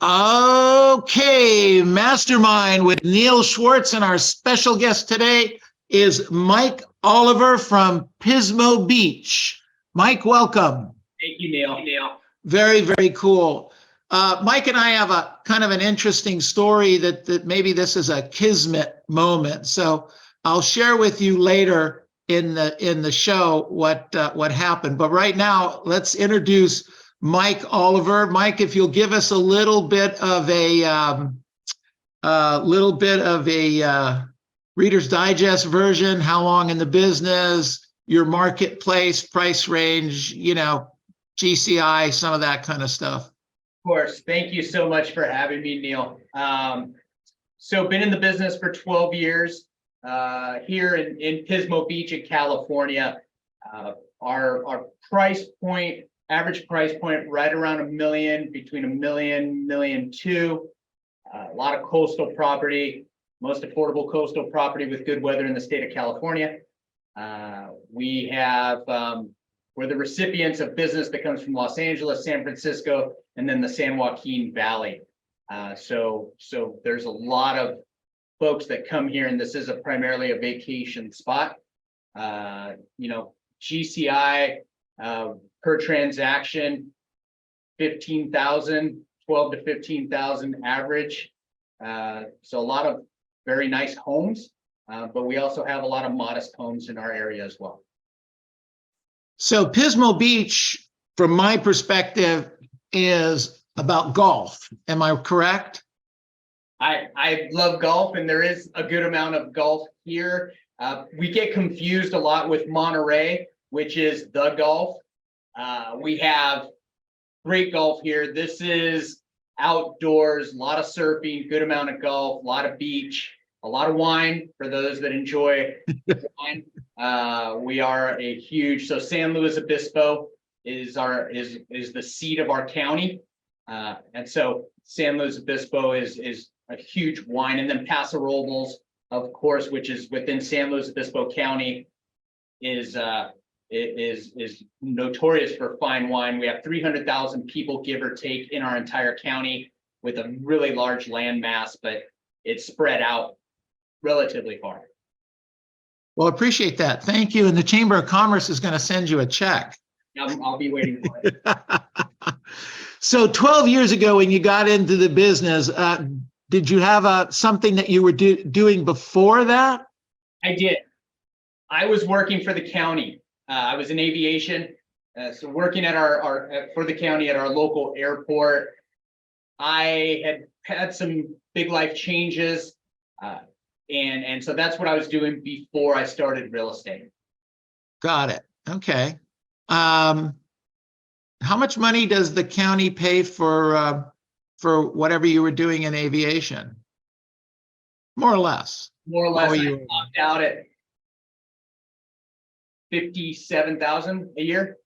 Okay, Mastermind with Neil Schwartz, and our special guest today is Mike Oliver from Pismo Beach. Mike, welcome. Thank you, Neil. Very, very cool. Mike and I have a kind of an interesting story that maybe this is a kismet moment. So I'll share with you later in the show what happened. But right now, let's introduce Mike Oliver. Mike, if you'll give us a little bit of a Reader's Digest version, how long in the business, your marketplace, price range, GCI, some of that kind of stuff. Of course. Thank you so much for having me, Neil. So been in the business for 12 years here in Pismo Beach in California. Our price point, average price point, right around $1 million, between $1 million, $1.2 million. A lot of coastal property, most affordable coastal property with good weather in the state of California. We have, we're the recipients of business that comes from Los Angeles, San Francisco, and then the San Joaquin Valley. So there's a lot of folks that come here, and this is primarily a vacation spot. GCI per transaction, 15,000, 12 to 15,000 average. So a lot of very nice homes, but we also have a lot of modest homes in our area as well. So Pismo Beach, from my perspective, is about golf. Am I correct? I love golf, and there is a good amount of golf here. We get confused a lot with Monterey, which is the golf. We have great golf here. This is outdoors, a lot of surfing, good amount of golf, a lot of beach, a lot of wine for those that enjoy wine. We are a huge, so San Luis Obispo is the seat of our county. And so San Luis Obispo is a huge wine, and then Paso Robles, of course, which is within San Luis Obispo County, is notorious for fine wine. We have 300,000 people, give or take, in our entire county, with a really large land mass, but it's spread out relatively far. Well, appreciate that. Thank you. And the Chamber of Commerce is going to send you a check. I'll be waiting for it. So 12 years ago, when you got into the business, did you have something that you were doing before that? I did. I was working for the county. I was in aviation, so working at for the county at our local airport. I had some big life changes, and so that's what I was doing before I started real estate. Got it. Okay. How much money does the county pay for whatever you were doing in aviation? More or less. More or less, I topped out at 57,000 a year.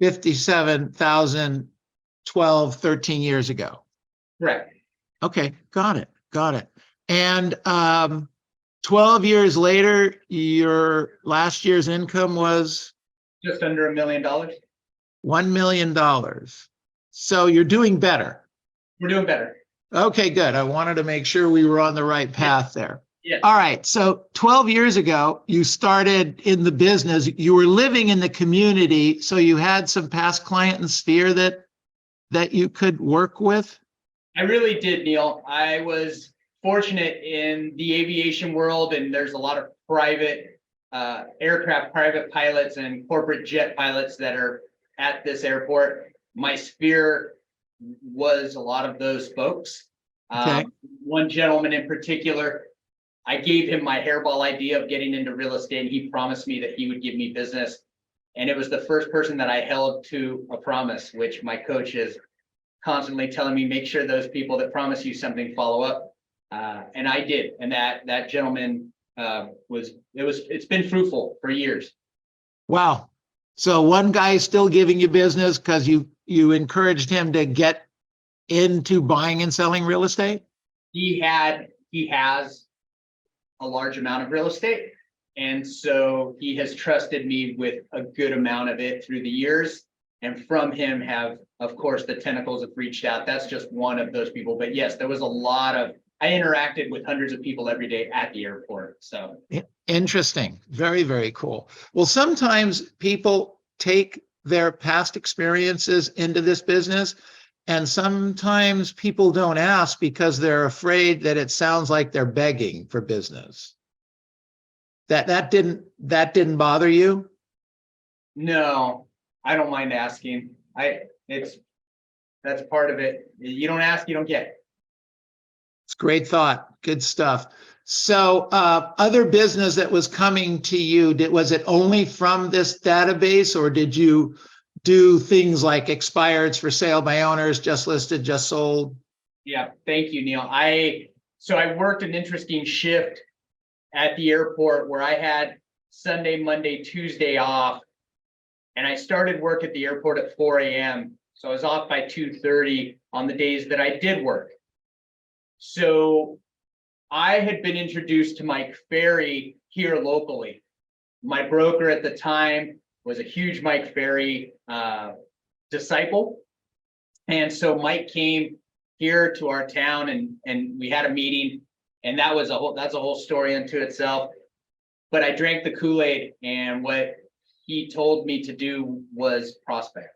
57,000, 12, 13 years ago. Correct. Okay, got it. And 12 years later, your last year's income was? Just under $1 million. $1 million. So you're doing better. We're doing better. Okay, good. I wanted to make sure we were on the right path there. Yeah. All right. So 12 years ago, you started in the business. You were living in the community, so you had some past client and sphere that you could work with? I really did, Neil. I was fortunate in the aviation world, and there's a lot of private aircraft, private pilots and corporate jet pilots that are at this airport. My sphere was a lot of those folks. Okay. One gentleman in particular, I gave him my hairball idea of getting into real estate, and he promised me that he would give me business. And it was the first person that I held to a promise, which my coach is constantly telling me, make sure those people that promise you something follow up. And I did. And that gentleman it's been fruitful for years. Wow. So one guy is still giving you business because you encouraged him to get into buying and selling real estate? He has a large amount of real estate, And so he has trusted me with a good amount of it through the years. And from him have, of course, the tentacles have reached out. That's just one of those people. But yes, there was a lot of, I interacted with hundreds of people every day at the airport. So Interesting. Very, very cool. Well, sometimes people take their past experiences into this business, and sometimes people don't ask because they're afraid that it sounds like they're begging for business. That didn't bother you? no, I don't mind asking. That's part of it. You don't ask, you don't get. It's great thought. Good stuff. So other business that was coming to you, was it only from this database, or did you do things like expireds for sale by owners, just listed, just sold? Yeah, thank you, Neil. So I worked an interesting shift at the airport where I had Sunday, Monday, Tuesday off. And I started work at the airport at 4 a.m. So I was off by 2:30 on the days that I did work. So I had been introduced to Mike Ferry here locally. My broker at the time was a huge Mike Ferry disciple. And so Mike came here to our town and we had a meeting, and that's a whole story unto itself. But I drank the Kool-Aid, and what he told me to do was prospect.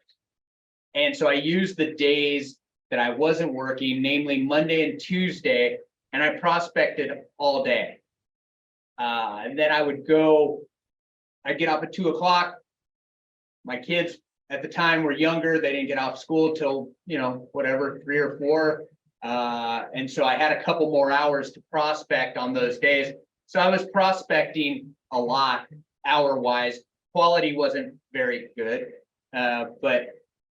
And so I used the days that I wasn't working, namely Monday and Tuesday, and I prospected all day. And then I'd get up at 2 o'clock. My kids at the time were younger. They didn't get off school till, 3 or 4. And so I had a couple more hours to prospect on those days. So I was prospecting a lot hour-wise. Quality wasn't very good, but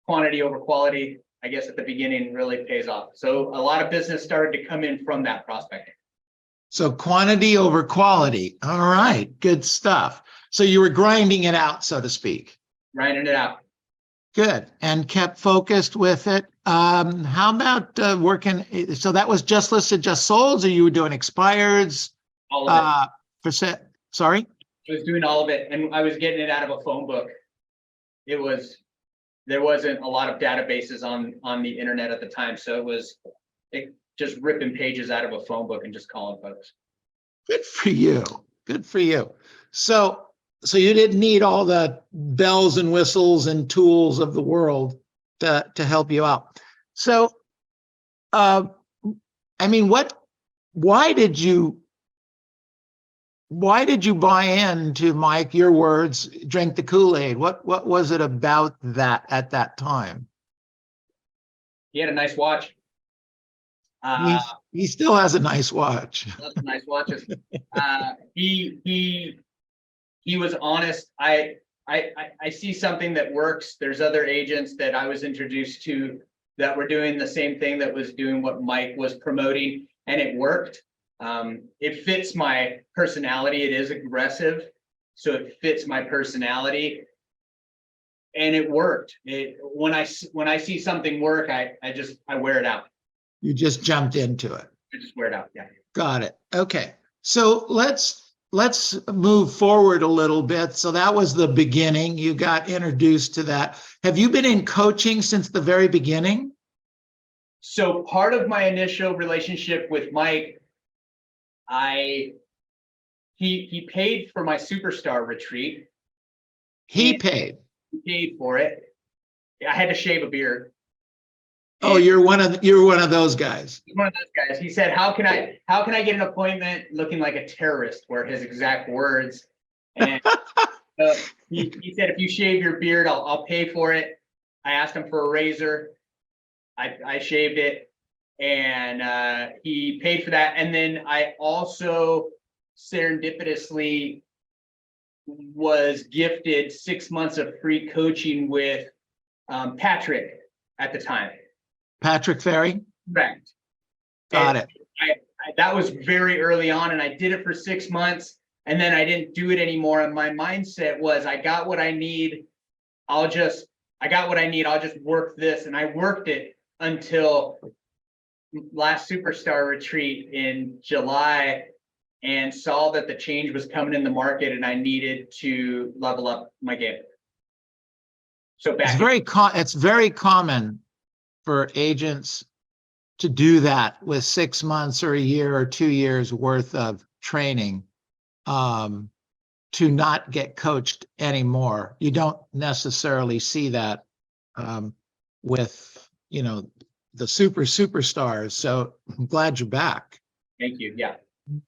quantity over quality, I guess at the beginning, really pays off. So a lot of business started to come in from that prospecting. So quantity over quality. All right, good stuff. So you were grinding it out, so to speak. Grinding it out. Good, and kept focused with it. How about working? So that was just listed, just sold, or you were doing expireds? All of it. Sorry? I was doing all of it, and I was getting it out of a phone book. There wasn't a lot of databases on the internet at the time, so it just ripping pages out of a phone book and just calling folks. Good for you. Good for you. So you didn't need all the bells and whistles and tools of the world to help you out. So, why did you buy into, Mike, your words, drink the Kool-Aid? What was it about that at that time? He had a nice watch. He still has a nice watch. Nice watches. He was honest. I see something that works. There's other agents that I was introduced to that were doing the same thing, that was doing what Mike was promoting, and it worked. It fits my personality. It is aggressive, so it fits my personality, and it worked. When I see something work, I wear it out. You just jumped into it. I just wear it out. Yeah. Got it. Okay. So let's move forward a little bit. So that was the beginning. You got introduced to that. Have you been in coaching since the very beginning? So part of my initial relationship with Mike, he paid for my superstar retreat. He paid. He paid for it. I had to shave a beard. Oh, you're one of those guys. He's one of those guys. He said, "How can I get an appointment looking like a terrorist?" Were his exact words. And he said, "If you shave your beard, I'll pay for it." I asked him for a razor. I shaved it, and he paid for that. And then I also serendipitously was gifted 6 months of free coaching with Patrick at the time. Patrick Ferry? Correct. Got it. That was very early on, and I did it for 6 months, and then I didn't do it anymore. And my mindset was, I got what I need. I'll just work this. And I worked it until last superstar retreat in July. and saw that the change was coming in the market and I needed to level up my game. So It's very common for agents to do that with 6 months or a year or 2 years worth of training, to not get coached anymore. You don't necessarily see that with, the superstars. So I'm glad you're back. Thank you. Yeah.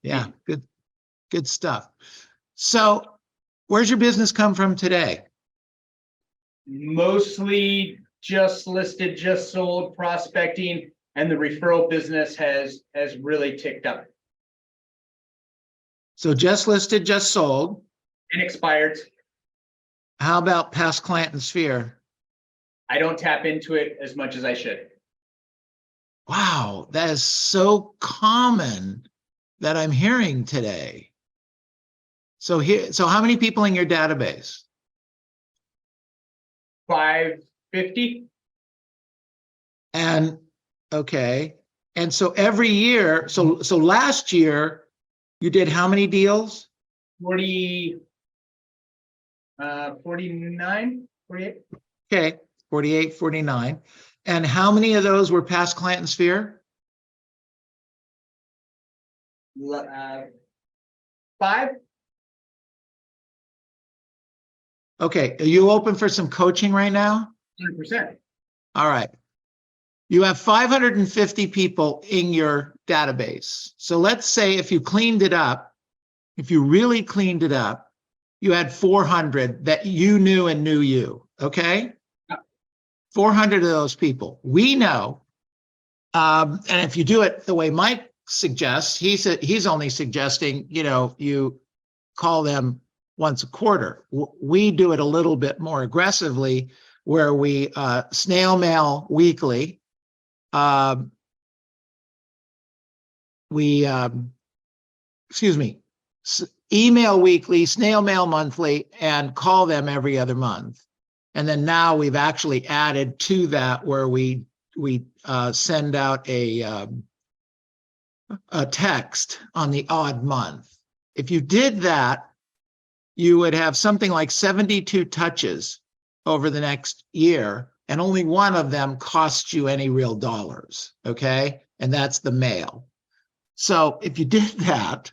Yeah, good stuff. So where's your business come from today? Mostly just listed, just sold, prospecting, and the referral business has really ticked up. So just listed, just sold. And expired. How about past client and sphere? I don't tap into it as much as I should. Wow, that is so common that I'm hearing today. So how many people in your database? 550. And okay. And so every year, so last year you did how many deals? 49, 48. Okay, 48, 49. And how many of those were past client and sphere? 5. Okay, are you open for some coaching right now? 100%. All right. You have 550 people in your database. So let's say if you cleaned it up, if you really cleaned it up, you had 400 that you knew and knew you, okay? 400 of those people. We know, and if you do it the way Mike suggests, he's only suggesting, you call them once a quarter. We do it a little bit more aggressively, where we snail mail weekly. Email weekly, snail mail monthly, and call them every other month. And then now we've actually added to that where we send out a text on the odd month. If you did that, you would have something like 72 touches over the next year, and only one of them costs you any real dollars, okay? And that's the mail. So if you did that,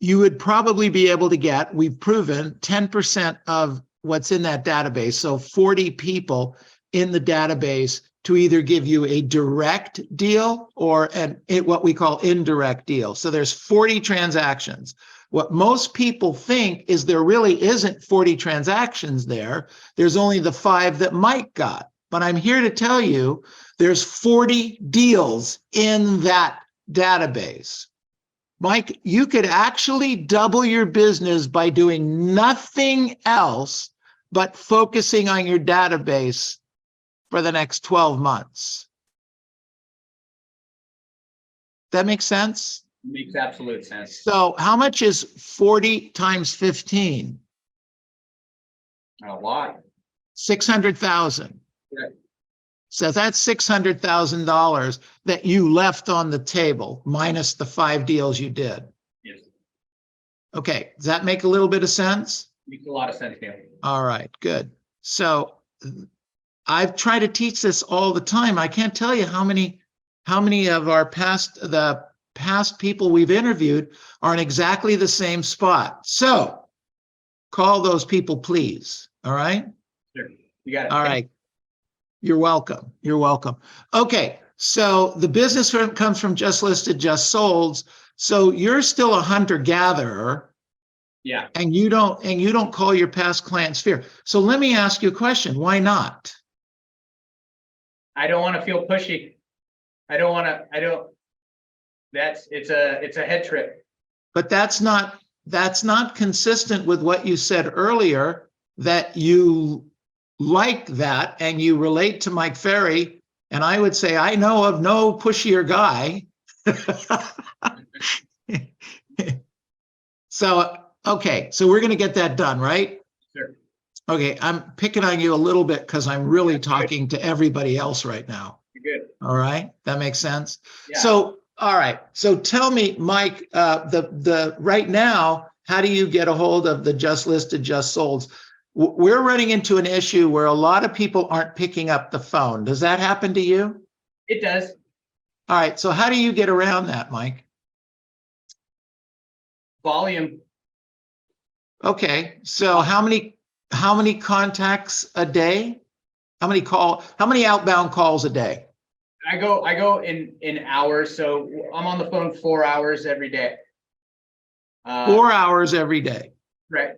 you would probably be able to get, we've proven, 10% of what's in that database. So 40 people in the database to either give you a direct deal or what we call indirect deal. So there's 40 transactions. What most people think is there really isn't 40 transactions there. There's only the 5 that Mike got. But I'm here to tell you there's 40 deals in that database. Mike, you could actually double your business by doing nothing else but focusing on your database for the next 12 months. That makes sense? Makes absolute sense. So how much is 40 times 15? A lot. 600,000. Yeah. So that's $600,000 that you left on the table, minus the 5 deals you did. Yes. Okay, does that make a little bit of sense? Makes a lot of sense, Neil. All right, good. So I've tried to teach this all the time. I can't tell you how many of our past people we've interviewed are in exactly the same spot. So call those people, please. All right? Sure. You got it. All right. You're welcome. You're welcome. Okay. So the business comes from just listed, just sold. So you're still a hunter gatherer. Yeah. And you don't call your past client sphere. So let me ask you a question. Why not? I don't want to feel pushy. It's a head trip. But that's not consistent with what you said earlier, that you like that and you relate to Mike Ferry. And I would say, I know of no pushier guy. So, okay. So we're going to get that done, right? Sure. Okay. I'm picking on you a little bit because I'm really talking to everybody else right now. You're good. All right. That makes sense. Yeah. So All right. So tell me, Mike, the right now, how do you get a hold of the just listed, just solds? We're running into an issue where a lot of people aren't picking up the phone. Does that happen to you? It does. All right. So how do you get around that, Mike? Volume. Okay. So how many contacts a day? How many outbound calls a day? I go in hours, so I'm on the phone 4 hours every day. 4 hours every day. Right.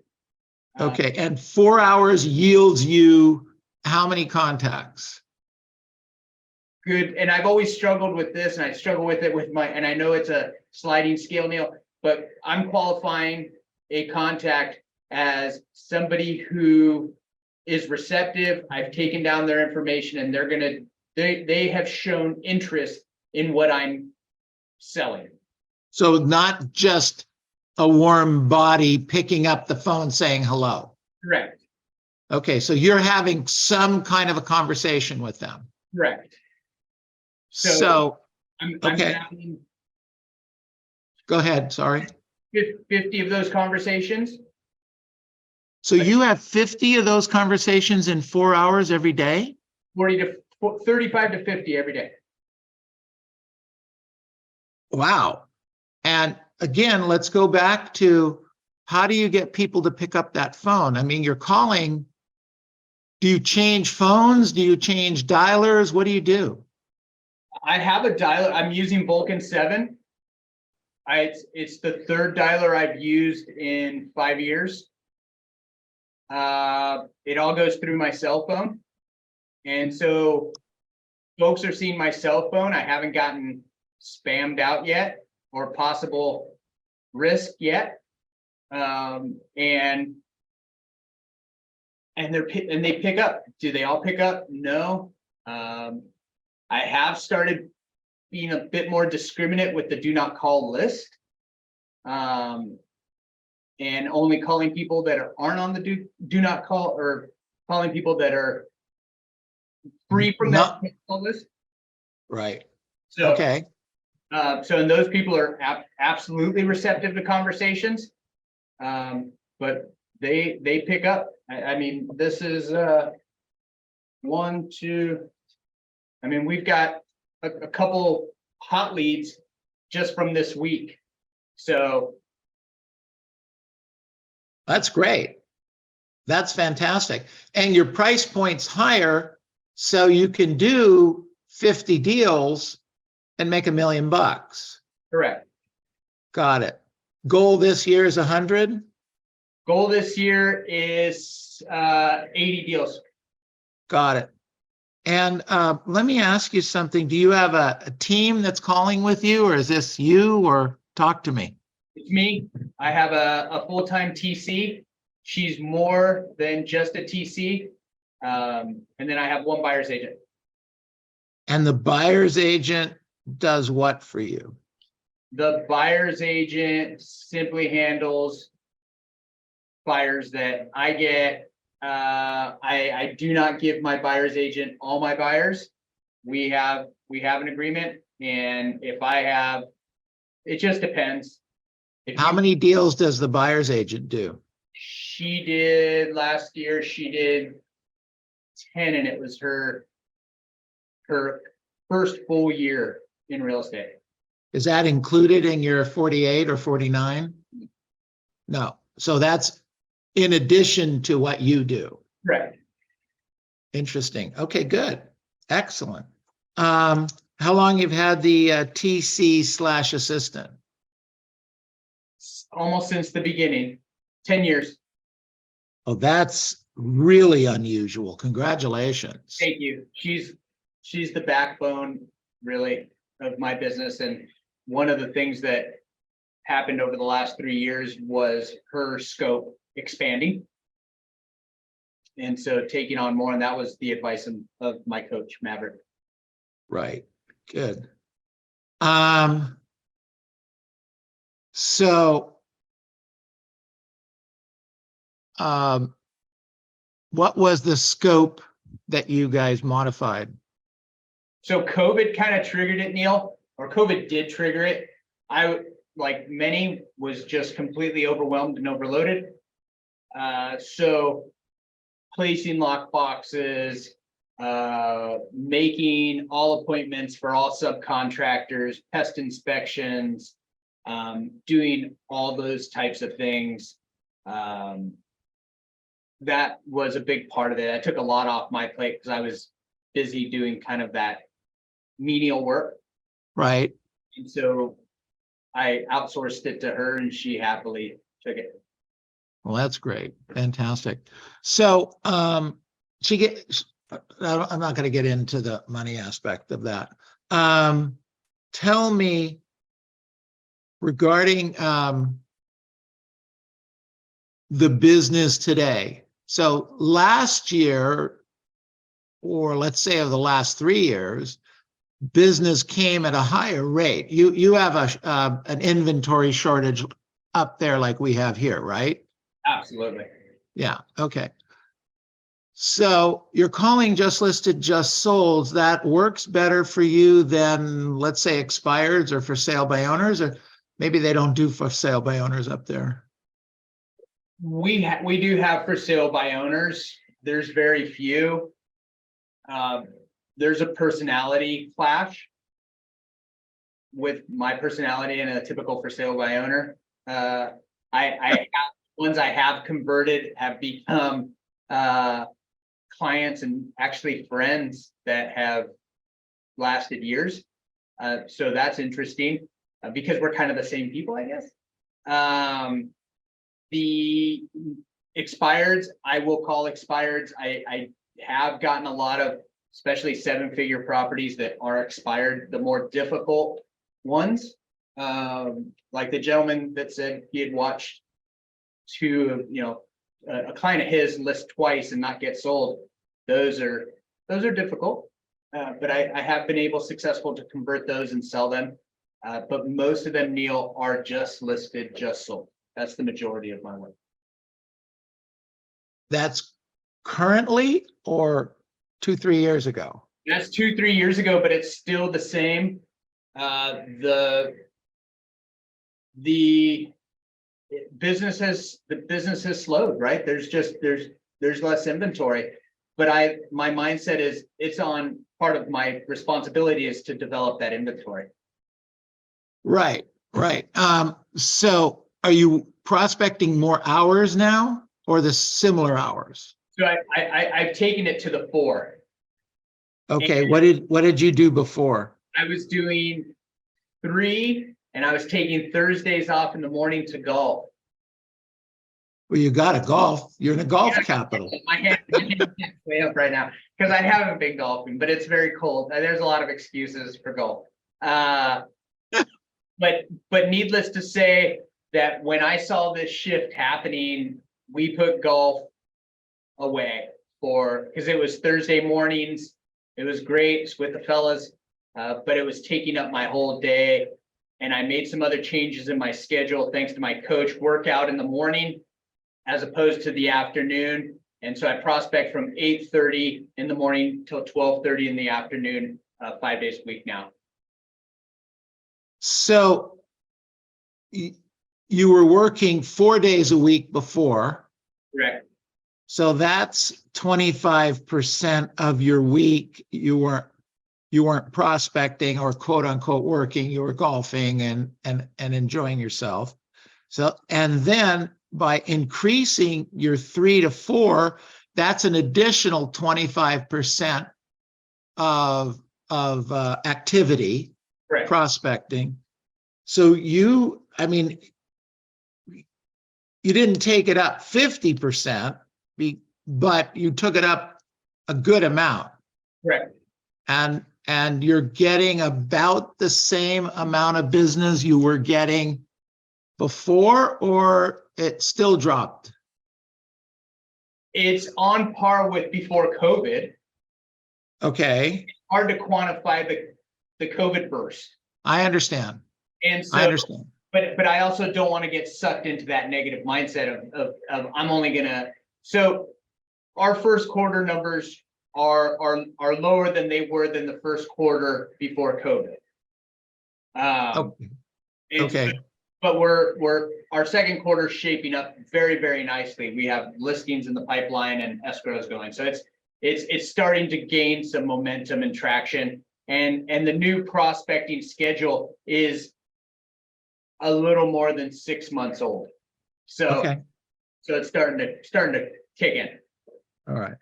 Okay. And 4 hours yields you how many contacts? Good. And I've always struggled with this, and I struggle with it with and I know it's a sliding scale, Neil, but I'm qualifying a contact as somebody who is receptive. I've taken down their information, and they have shown interest in what I'm selling. So not just a warm body picking up the phone saying hello. Correct. Okay, so you're having some kind of a conversation with them. Correct. So I'm okay. having Go ahead, sorry. 50 of those conversations. So you have 50 of those conversations in 4 hours every day? 35 to 50 every day. Wow. And again, let's go back to how do you get people to pick up that phone? I mean, you're calling. Do you change phones? Do you change dialers? What do you do? I have a dialer. I'm using Vulcan 7. It's the third dialer I've used in 5 years. It all goes through my cell phone. And so folks are seeing my cell phone. I haven't gotten spammed out yet or possible risk yet. And they pick up. Do they all pick up? No. I have started being a bit more discriminate with the do not call list. And only calling people that aren't on the do not call, or calling people that are free from that call list. Right. So, okay. And those people are absolutely receptive to conversations. But they pick up. I mean, this is 1, 2. I mean, we've got a couple hot leads just from this week. So that's great. That's fantastic. And your price point's higher, so you can do 50 deals and make $1 million. Correct. Got it. Goal this year is 100. Goal this year is 80 deals. Got it. And let me ask you something. Do you have a team that's calling with you, or is this you, or talk to me? It's me. I have a full-time TC. She's more than just a TC. And then I have one buyer's agent. And the buyer's agent does what for you? The buyer's agent simply handles buyers that I get. I do not give my buyer's agent all my buyers. We have an agreement, and if I have, it just depends. How many deals does the buyer's agent do? She did last year, she did 10, and it was her first full year in real estate. Is that included in your 48 or 49? No. So that's in addition to what you do. Right. Interesting. Okay, good. Excellent. How long you've had the TC/assistant? Almost since the beginning, 10 years. Oh, that's really unusual. Congratulations. Thank you. She's the backbone, really, of my business. And one of the things that happened over the last 3 years was her scope expanding. And so taking on more, and that was the advice of my coach, Maverick. Right. Good. So what was the scope that you guys modified? So COVID kind of triggered it, Neil. or COVID did trigger it. I, like many, was just completely overwhelmed and overloaded. So placing lock boxes, making all appointments for all subcontractors, pest inspections, doing all those types of things. That was a big part of it. I took a lot off my plate because I was busy doing kind of that menial work. Right. And so I outsourced it to her and she happily took it. Well, that's great. Fantastic. So, I'm not going to get into the money aspect of that. Tell me regarding, the business today. So last year, or let's say of the last 3 years, business came at a higher rate. You have an inventory shortage up there like we have here, right? Absolutely. Yeah. Okay. So you're calling just listed, just sold. That works better for you than, let's say, expireds or for sale by owners, or maybe they don't do for sale by owners up there. We do have for sale by owners. There's very few. There's a personality clash with my personality and a typical for sale by owner. Ones I have converted have become clients and actually friends that have lasted years. So that's interesting because we're kind of the same people, I guess. The expireds, I will call expireds. I have gotten a lot of, especially 7-figure properties that are expired, the more difficult ones. Like the gentleman that said he had watched a client of his list twice and not get sold. Those are difficult, but I have been successful to convert those and sell them. But most of them, Neil, are just listed, just sold. That's the majority of my work. That's currently or 2-3 years ago? That's 2-3 years ago, but it's still the same. The business has slowed, right? There's less inventory, but my mindset is it's on part of my responsibility is to develop that inventory. Right. So are you prospecting more hours now or the similar hours? So I've taken it to the 4. Okay. And What did you do before? I was doing 3 and I was taking Thursdays off in the morning to golf. Well, you got to golf. You're in a golf capital. My hand is way up right now because I haven't been golfing, but it's very cold. There's a lot of excuses for golf. But needless to say that when I saw this shift happening, we put golf away because it was Thursday mornings. It was great. It's with the fellas, but it was taking up my whole day. And I made some other changes in my schedule thanks to my coach. Workout in the morning as opposed to the afternoon. And so I prospect from 8:30 in the morning till 12:30 in the afternoon, 5 days a week now. So you were working 4 days a week before. Correct. So that's 25% of your week. You weren't prospecting or quote unquote working. You were golfing and enjoying yourself. So, and then by increasing your 3 to 4, that's an additional 25% of activity. Correct. Prospecting. So you didn't take it up 50%, but you took it up a good amount. Correct. And you're getting about the same amount of business you were getting before, or it still dropped? It's on par with before COVID. Okay. It's hard to quantify the COVID burst. I understand. And so, I understand. But I also don't want to get sucked into that negative mindset of I'm only gonna. So our first quarter numbers are lower than they were than the first quarter before COVID. Um, Okay. and Okay. but our second quarter is shaping up very, very nicely. We have listings in the pipeline and escrows going. So it's starting to gain some momentum and traction. And the new prospecting schedule is a little more than 6 months old. So Okay. so it's starting to kick in. All right.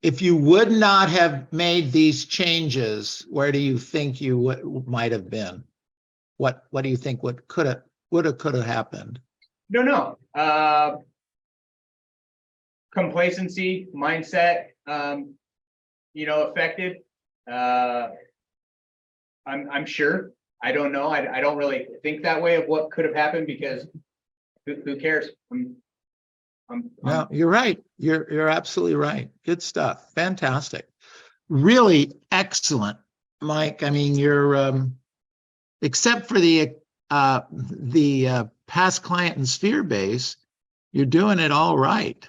If you would not have made these changes, where do you think you might have been? What do you think would have happened? No. Complacency, mindset, affected. I'm sure. I don't know. I don't really think that way of what could have happened because who cares? No, you're right. You're absolutely right. Good stuff. Fantastic. Really excellent, Mike. I mean, you're except for the past client and sphere base, you're doing it all right.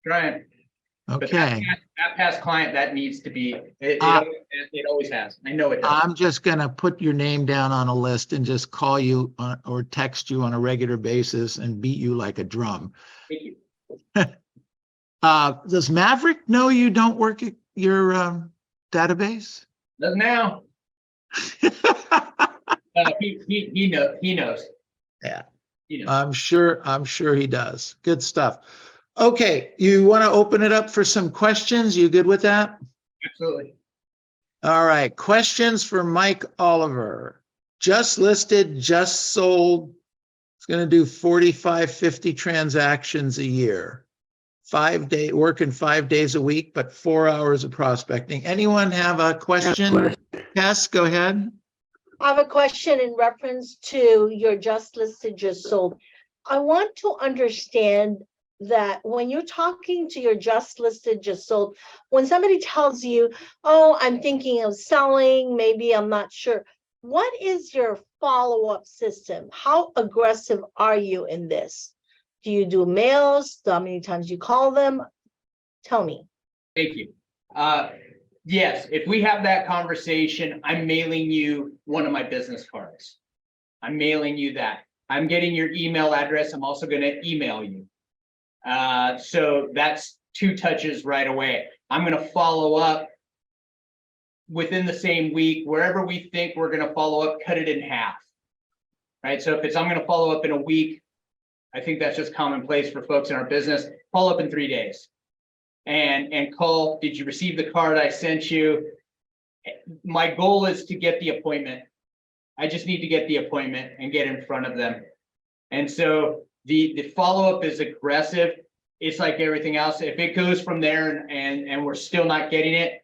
Trying. But Okay. that past client, that needs to be, it always has. I know it does. I'm just going to put your name down on a list and just call you or text you on a regular basis and beat you like a drum. Thank you. Does Maverick know you don't work at your database? Doesn't now. He knows. Yeah. He knows. I'm sure he does. Good stuff. Okay, you want to open it up for some questions? You good with that? Absolutely. All right, questions for Mike Oliver. Just listed, just sold. It's going to do 45, 50 transactions a year. 5 day, working 5 days a week, but 4 hours of prospecting. Anyone have a question? Yes, go ahead. I have a question in reference to your just listed, just sold. I want to understand that when you're talking to your just listed, just sold, when somebody tells you, oh, I'm thinking of selling, maybe I'm not sure, what is your follow-up system? How aggressive are you in this? Do you do mails? How many times you call them? Tell me. Thank you. Yes, if we have that conversation, I'm mailing you one of my business cards. I'm mailing you that. I'm getting your email address. I'm also going to email you. So that's 2 touches right away. I'm going to follow up within the same week, wherever we think we're going to follow up, cut it in half. Right. So if I'm going to follow up in a week, I think that's just commonplace for folks in our business. Follow up in 3 days. And call, did you receive the card I sent you? My goal is to get the appointment. I just need to get the appointment and get in front of them. And so the follow-up is aggressive. It's like everything else. If it goes from there and we're still not getting it,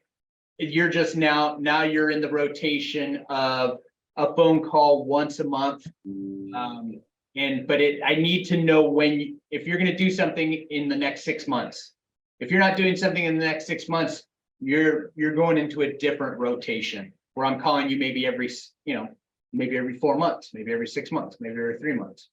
you're just now you're in the rotation of a phone call once a month. But I need to know if you're going to do something in the next 6 months. If you're not doing something in the next 6 months, you're going into a different rotation where I'm calling you maybe every 4 months, maybe every 6 months, maybe every 3 months.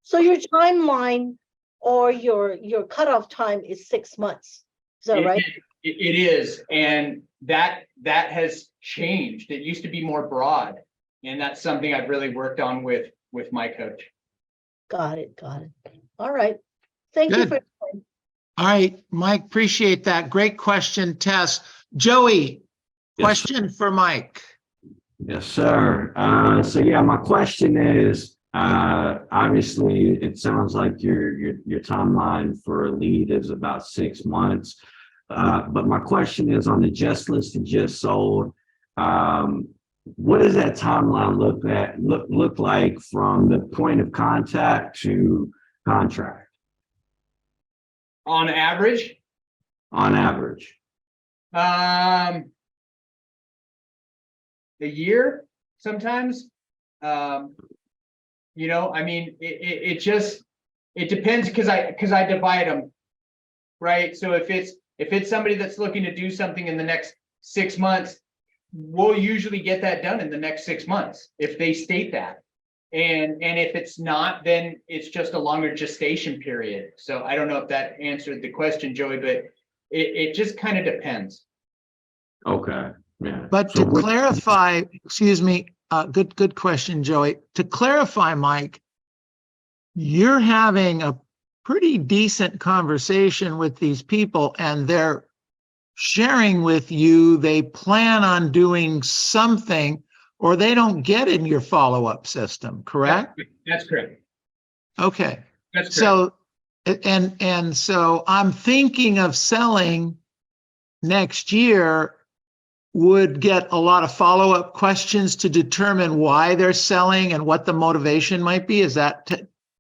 So your timeline or your cutoff time is 6 months. Is that right? It is. And that has changed. It used to be more broad. And that's something I've really worked on with my coach. Got it. All right. Thank you for. All right, Mike, appreciate that. Great question, Tess. Joey, question for Mike. Yes, sir. So yeah, my question is, obviously it sounds like your timeline for a lead is about 6 months. But my question is on the just listed, just sold. What does that timeline look like from the point of contact to contract? On average? On average. A year sometimes. I mean, it depends because I divide them, right? So if it's somebody that's looking to do something in the next 6 months, we'll usually get that done in the next 6 months if they state that. And if it's not, then it's just a longer gestation period. So I don't know if that answered the question, Joey, but it just kind of depends. Okay. Yeah. But to clarify, excuse me, Good question, Joey. To clarify, Mike, you're having a pretty decent conversation with these people, and they're sharing with you they plan on doing something, or they don't get in your follow-up system, correct? That's correct. Okay. That's correct. So, and so I'm thinking of selling next year, would get a lot of follow-up questions to determine why they're selling and what the motivation might be. Is that,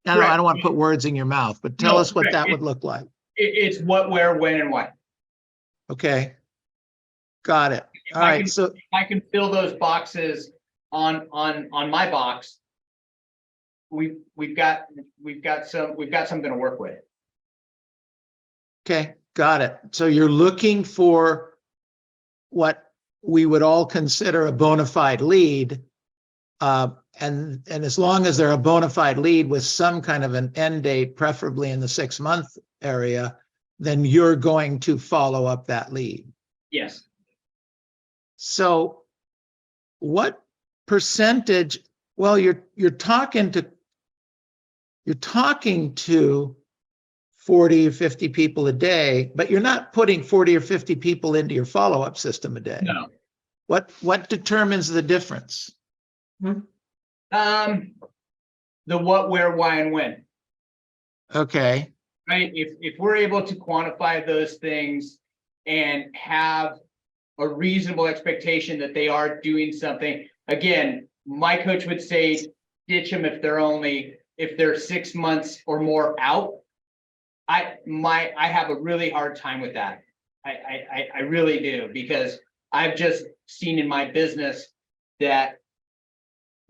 I don't want to put words in your mouth, but tell us what correct. that would look like. It's what, where, when, and why. Okay. Got it. All right. So If I can fill those boxes on my box, we've got something to work with. okay, got it. So you're looking for what we would all consider a bona fide lead. And as long as they're a bona fide lead with some kind of an end date, preferably in the 6-month area, then you're going to follow up that lead. Yes. So what percentage, well, you're talking to 40 or 50 people a day, but you're not putting 40 or 50 people into your follow-up system a day. No. What determines the difference? The what, where, why, and when. Okay, Right? If we're able to quantify those things and have a reasonable expectation that they are doing something, again, my coach would say, ditch them if they're 6 months or more out. I have a really hard time with that. I really do, because I've just seen in my business that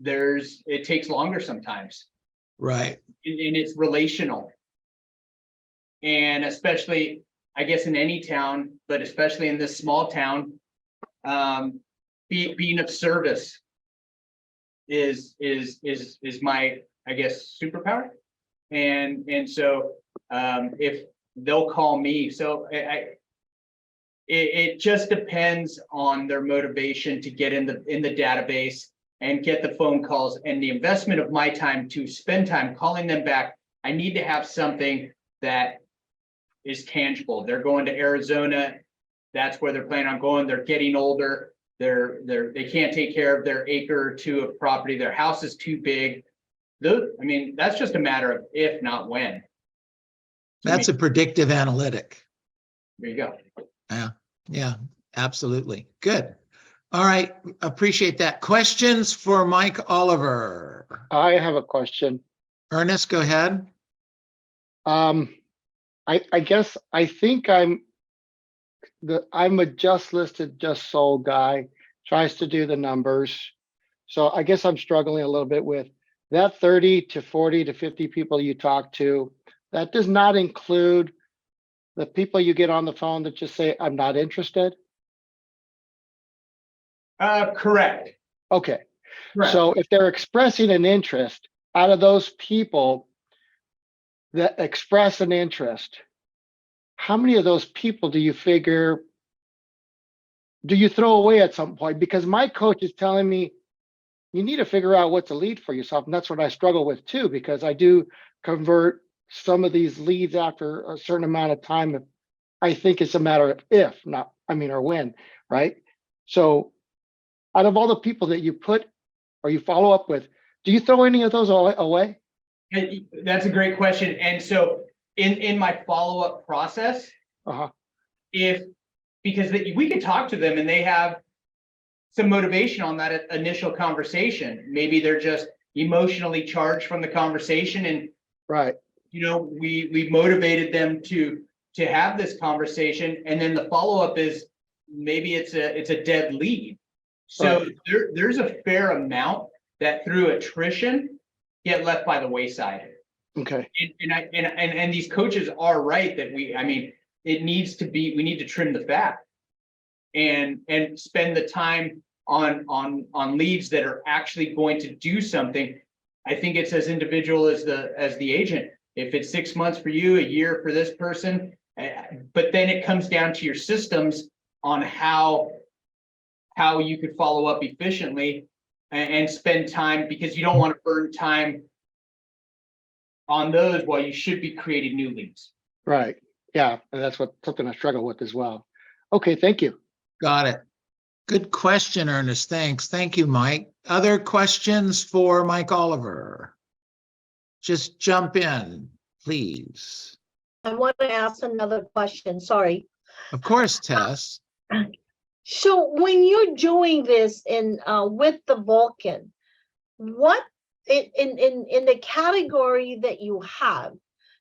it takes longer sometimes. right. And it's relational. And especially, I guess, in any town, but especially in this small town, being of service is my, I guess, superpower. And so if they'll call me, so it just depends on their motivation to get in the database and get the phone calls, and the investment of my time to spend time calling them back. I need to have something that is tangible. They're going to Arizona. That's where they're planning on going. They're getting older. They can't take care of their acre or two of property. Their house is too big. That's just a matter of if, not when. That's a predictive analytic. There you go. Yeah, absolutely. Good. All right, appreciate that. Questions for Mike Oliver? I have a question. Ernest, go ahead. I guess I think I'm a just listed, just sold guy, tries to do the numbers. So I guess I'm struggling a little bit with that 30 to 40 to 50 people you talk to. That does not include the people you get on the phone that just say, I'm not interested. Correct. Okay. Correct. So if they're expressing an interest, out of those people that express an interest, how many of those people do you throw away at some point? Because my coach is telling me you need to figure out what's a lead for yourself. And that's what I struggle with too, because I do convert some of these leads after a certain amount of time. I think it's a matter of if, not, or when, right? So out of all the people that you put or you follow up with, do you throw any of those away? That's a great question. And so in my follow-up process, because we can talk to them and they have some motivation on that initial conversation. Maybe they're just emotionally charged from the conversation, and right, we motivated them to have this conversation, and then the follow-up is maybe it's a dead lead. So right. There's a fair amount that through attrition get left by the wayside. Okay. And these coaches are right that we need to trim the fat and spend the time on leads that are actually going to do something. I think it's as individual as the agent. If it's 6 months for you, a year for this person, but then it comes down to your systems on how you could follow up efficiently and spend time, because you don't want to burn time on those while you should be creating new leads. Right. Yeah. And that's something I struggle with as well. Okay. Thank you. Got it. Good question, Ernest. Thanks. Thank you, Mike. Other questions for Mike Oliver? Just jump in, please. I want to ask another question, sorry. Of course, Tess. So when you're doing this with the Vulcan, what in the category that you have,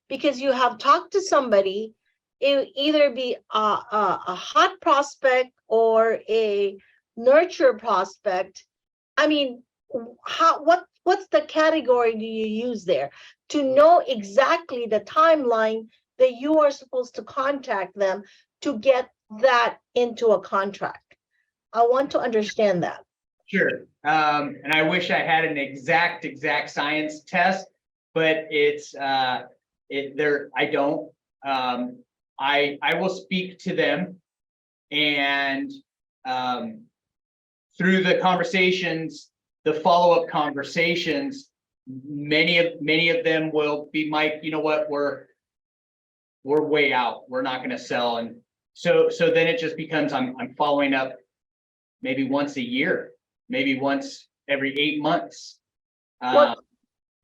because you have talked to somebody, it either be a hot prospect or a nurture prospect. I mean, what's the category do you use there to know exactly the timeline that you are supposed to contact them to get that into a contract? I want to understand that. Sure. And I wish I had an exact science test, but I don't. I will speak to them, and through the conversations, the follow-up conversations, many of them will be, Mike, you know what, we're way out. We're not going to sell. And so then it just becomes, I'm following up maybe once a year, maybe once every 8 months.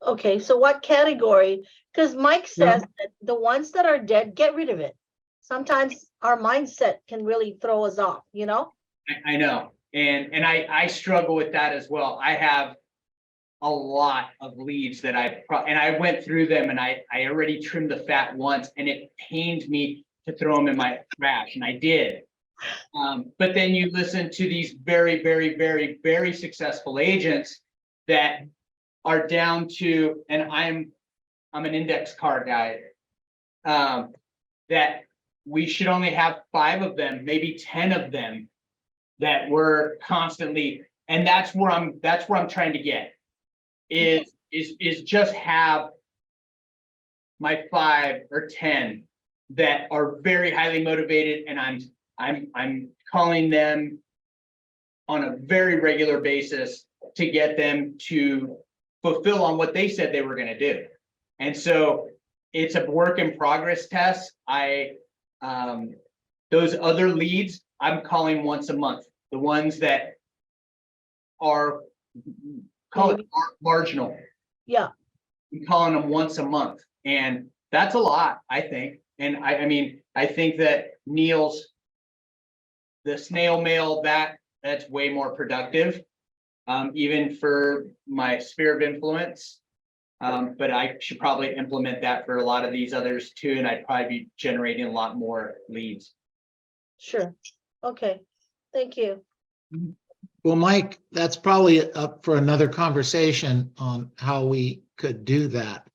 Okay, so what category? Because Mike says that the ones that are dead, get rid of it. Sometimes our mindset can really throw us off, you know? I know. And I struggle with that as well. I have a lot of leads that I went through them, and I already trimmed the fat once, and it pained me to throw them in my trash, and I did. But then you listen to these very, very, very, very successful agents that are down to, and I'm an index card guy, that we should only have 5 of them, maybe 10 of them that we're constantly, and that's where I'm trying to get is just have my 5 or 10 that are very highly motivated, and I'm calling them on a very regular basis to get them to fulfill on what they said they were going to do. And so it's a work in progress test. Those other leads, I'm calling once a month. The ones that are, call it marginal. Yeah. I'm calling them once a month. And that's a lot, I think. And I mean, I think that the snail mail, that's way more productive, even for my sphere of influence. But I should probably implement that for a lot of these others too, and I'd probably be generating a lot more leads. Sure. Okay. Thank you. Well, Mike, that's probably up for another conversation on how we could do that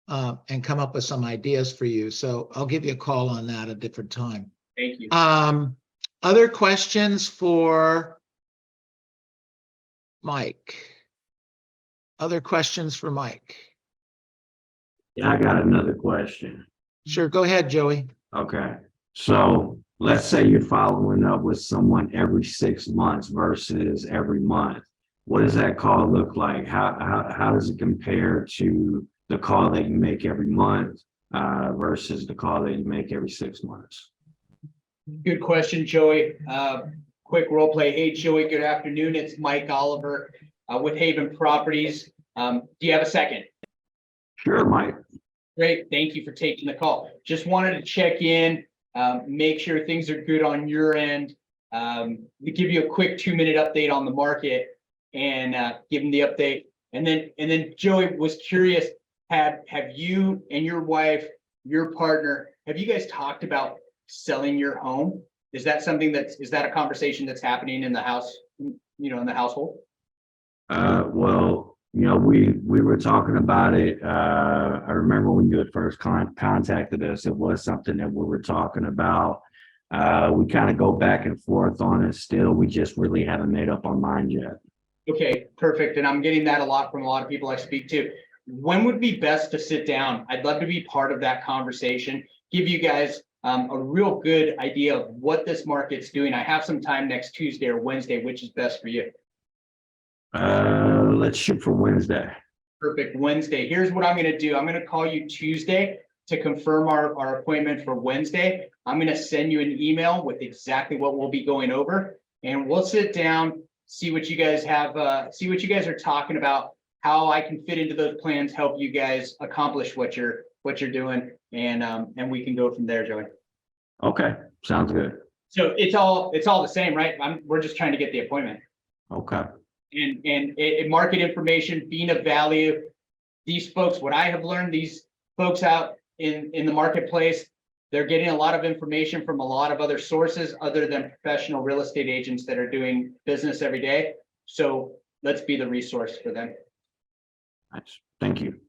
and come up with some ideas for you. So I'll give you a call on that a different time. Thank you. Other questions for Mike? Other questions for Mike? Yeah, I got another question. Sure, go ahead, Joey. Okay. So let's say you're following up with someone every 6 months versus every month. What does that call look like? How does it compare to the call that you make every month versus the call that you make every 6 months? Good question, Joey. Quick role play. Hey, Joey, good afternoon. It's Mike Oliver with Haven Properties. Do you have a second? Sure, Mike. Great. Thank you for taking the call. Just wanted to check in, make sure things are good on your end. We give you a quick 2-minute update on the market and give them the update. And then Joey was curious, have you and your wife, your partner, have you guys talked about selling your home? Is that something is that a conversation that's happening in the house, in the household? Well, we were talking about it. I remember when you had first contacted us, it was something that we were talking about. We kind of go back and forth on it still. We just really haven't made up our mind yet. Okay, perfect. And I'm getting that a lot from a lot of people I speak to. When would be best to sit down? I'd love to be part of that conversation, give you guys a real good idea of what this market's doing. I have some time next Tuesday or Wednesday, which is best for you. Let's shoot for Wednesday. Perfect. Wednesday. Here's what I'm going to do. I'm going to call you Tuesday to confirm our appointment for Wednesday. I'm going to send you an email with exactly what we'll be going over, and we'll sit down, see what you guys have, see what you guys are talking about, how I can fit into those plans, help you guys accomplish what you're doing, and we can go from there, Joey. Okay, sounds good. So it's all the same, right? We're just trying to get the appointment. Okay. And market information being of value. These folks, what I have learned, these folks out in the marketplace, they're getting a lot of information from a lot of other sources other than professional real estate agents that are doing business every day. So let's be the resource for them. Nice. Thank you.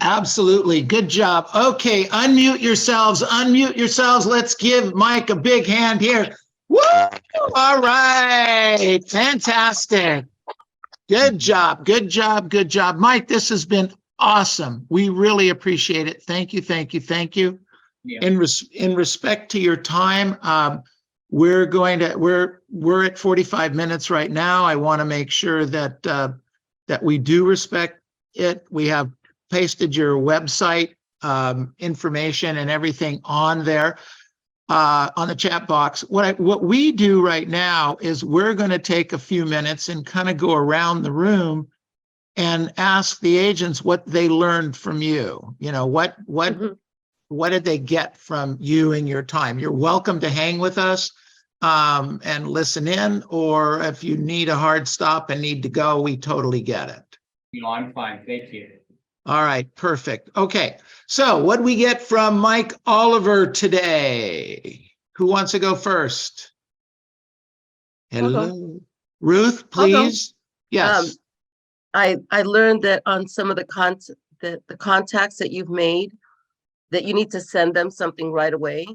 Absolutely. Good job. Okay, unmute yourselves. Unmute yourselves. Let's give Mike a big hand here. Woo! All right. Fantastic. Good job. Good job. Good job. Mike, this has been awesome. We really appreciate it. Thank you. Thank you. Thank you. Yeah. In respect to your time, we're at 45 minutes right now. I want to make sure that that we do respect it. We have pasted your website information and everything on there on the chat box. What we do right now is we're going to take a few minutes and kind of go around the room and ask the agents what they learned from you. You know, what did they get from you and your time? You're welcome to hang with us and listen in, or if you need a hard stop and need to go, we totally get it. No, I'm fine. Thank you. All right, perfect. Okay, so what did we get from Mike Oliver today? Who wants to go first? Hello, Ruth, please. Yes. I learned that on some of the contacts that you've made, that you need to send them something right away.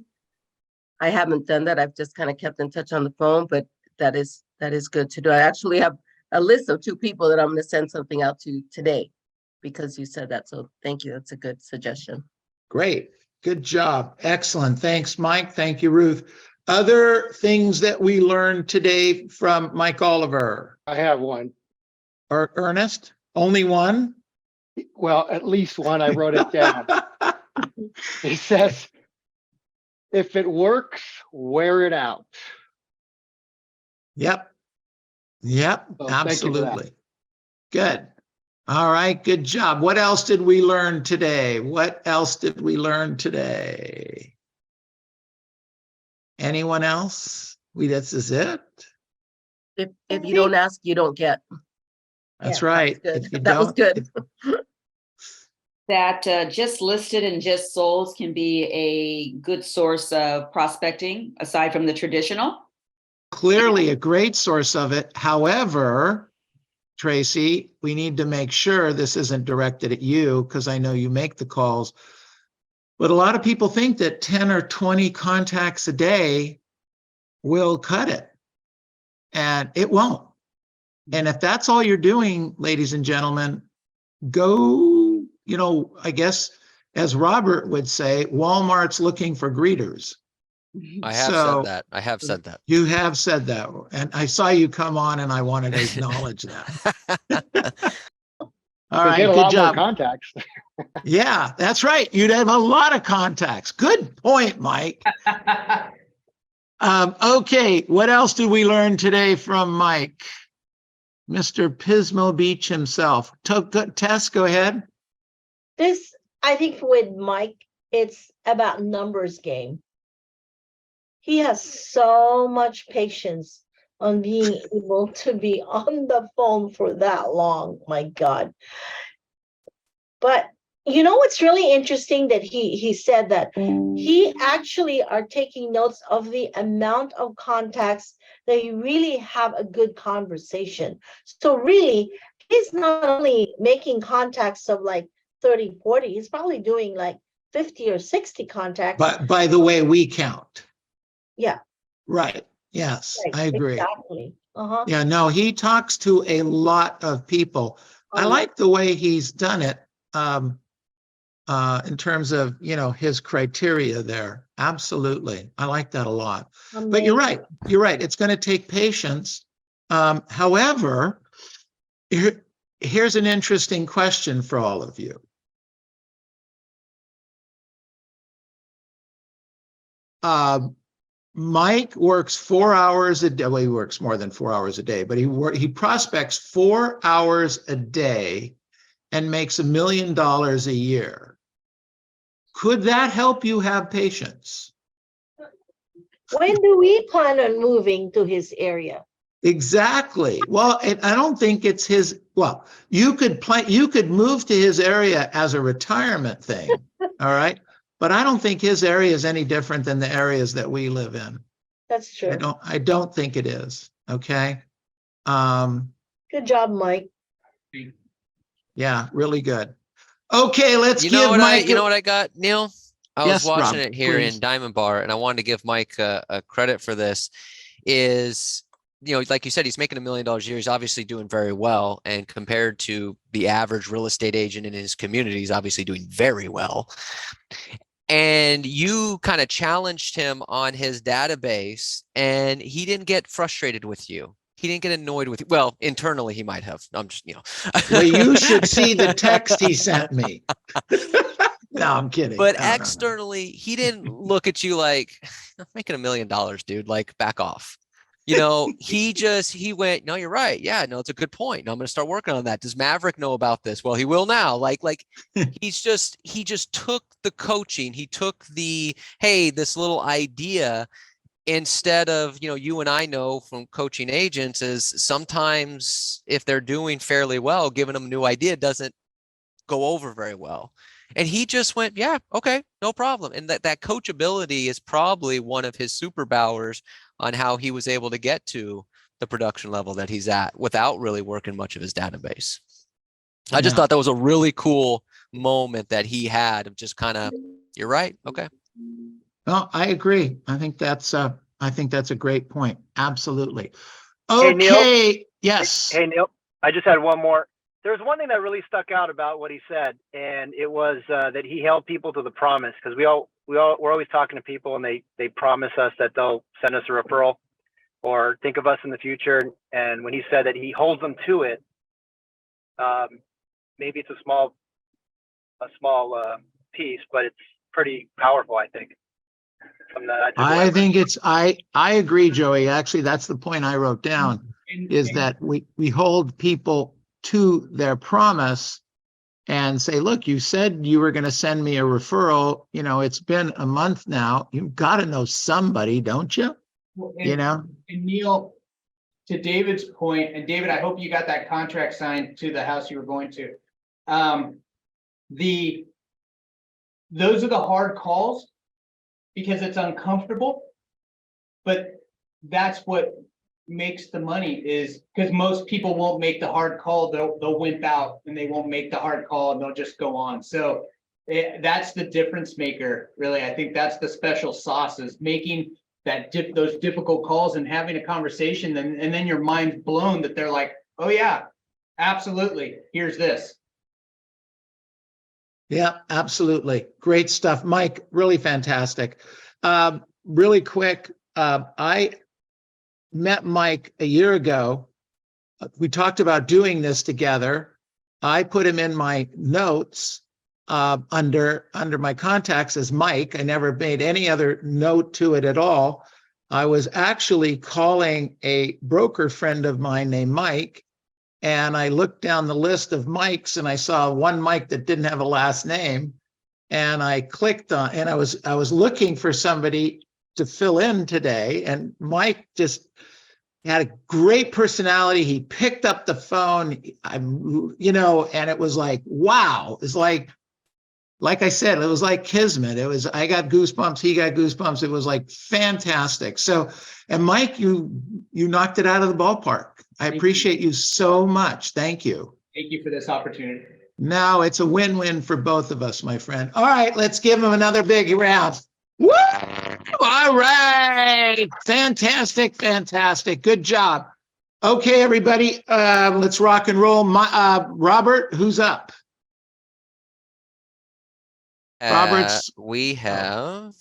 I haven't done that. I've just kind of kept in touch on the phone, but that is good to do. I actually have a list of 2 people that I'm going to send something out to today because you said that. So thank you. That's a good suggestion. Great. Good job. Excellent. Thanks, Mike. Thank you, Ruth. Other things that we learned today from Mike Oliver I have one. or Ernest? Only one? Well, at least one. I wrote it down. It says, if it works, wear it out. Yep. Yep. So thank you for that. Absolutely. Good. All right. Good job. What else did we learn today? What else did we learn today? Anyone else? This is it. If you don't ask, you don't get. That's Yeah, right. that was If good. you That was don't- good. That just listed and just sold can be a good source of prospecting aside from the traditional. Clearly a great source of it. However, Tracy, we need to make sure this isn't directed at you because I know you make the calls. But a lot of people think that 10 or 20 contacts a day will cut it. And it won't. And if that's all you're doing, ladies and gentlemen, go, I guess, as Robert would say, Walmart's looking for greeters. I have So- said that. I have said that. You have said that, and I saw you come on and I wanted to acknowledge that. All We right, get a good lot more job. contacts. Yeah, that's right. You'd have a lot of contacts. Good point, Mike. Okay, what else did we learn today from Mike? Mr. Pismo Beach himself. Tess, go ahead. This, I think with Mike, it's about numbers game. He has so much patience on being able to be on the phone for that long. My God. But you know what's really interesting that he said that he actually are taking notes of the amount of contacts that you really have a good conversation. So really, he's not only making contacts of like 30, 40, he's probably doing like 50 or 60 contacts. But by the way we count. Yeah. Right. Yes, Right, I agree. Exactly. Uh-huh. Yeah, no, he talks to a lot of people. I like the way he's done it in terms of, his criteria there. Absolutely. I like that a lot. But you're right. You're right. It's going to take patience. However, Here's an interesting question for all of you. Mike works 4 hours a day. Well, he works more than 4 hours a day, but he prospects 4 hours a day and makes $1 million a year. Could that help you have patience? When do we plan on moving to his area? Exactly. Well, I don't think it's his. Well, you could move to his area as a retirement thing. All right. But I don't think his area is any different than the areas that we live in. That's true. I don't think it is. Okay. Good job, Mike. Yeah, really good. Okay, let's You know give what Mike. you know what I got, Neil? I Yes, was watching Rob, it here please. in Diamond Bar, and I wanted to give Mike a credit for this. Is, you know, like you said, he's making $1 million a year. He's obviously doing very well, and compared to the average real estate agent in his community, he's obviously doing very well. And you kind of challenged him on his database, and he didn't get frustrated with you. He didn't get annoyed with you. Well, internally he might have. I'm just, you know. Well, you should see the text he sent me. No, I'm kidding. But No. externally, he didn't look at you like, I'm making $1 million, dude. Like, back off. You know, he went, no, you're right. Yeah, no, it's a good point. No, I'm going to start working on that. Does Maverick know about this? Well, he will now. Like he just took the coaching. He took the, hey, this little idea, instead of, you know, you and I know from coaching agents, is sometimes if they're doing fairly well, giving them a new idea doesn't go over very well. And he just went, yeah, okay, no problem. And that coachability is probably one of his superpowers on how he was able to get to the production level that he's at without really working much of his database. I just thought that was a really cool moment that he had of just kind of, you're right. Okay. No, I agree. I think that's a great point. Absolutely. Hey, Neil. Okay. Yes. Hey, Neil, I just had one more. There's one thing that really stuck out about what he said, and it was that he held people to the promise, because we're always talking to people, and they promise us that they'll send us a referral or think of us in the future. And when he said that he holds them to it, maybe it's a small piece, but it's pretty powerful, I think. I think I agree, Joey. Actually, that's the point I wrote down, is that we hold people to their promise and say, look, you said you were going to send me a referral. You know, it's been a month now. You've got to know somebody, don't you? You know? And Neil, to David's point, and David, I hope you got that contract signed to the house you were going to. Those are the hard calls because it's uncomfortable, but that's what makes the money, is because most people won't make the hard call. They'll wimp out and they won't make the hard call and they'll just go on. So that's the difference maker, really. I think that's the special sauce, is making those difficult calls and having a conversation, and then your mind's blown that they're like, oh yeah, absolutely, here's this. Yeah, absolutely. Great stuff. Mike, really fantastic. Really quick, I met Mike a year ago. We talked about doing this together. I put him in my notes under my contacts as Mike. I never made any other note to it at all. I was actually calling a broker friend of mine named Mike, and I looked down the list of Mikes and I saw one Mike that didn't have a last name, and I clicked on, and I was looking for somebody to fill in today, and Mike just had a great personality. He picked up the phone, and it was like, wow. It's like I said, it was like kismet. I got goosebumps. He got goosebumps. It was like fantastic. So, and Mike, you knocked it out of the ballpark. I appreciate you so much. Thank you. Thank you for this opportunity. Now it's a win-win for both of us, my friend. All right, let's give him another big round. Woo! All right. Fantastic. Good job. Okay, everybody, let's rock and roll. Robert, who's up? Robert's. We have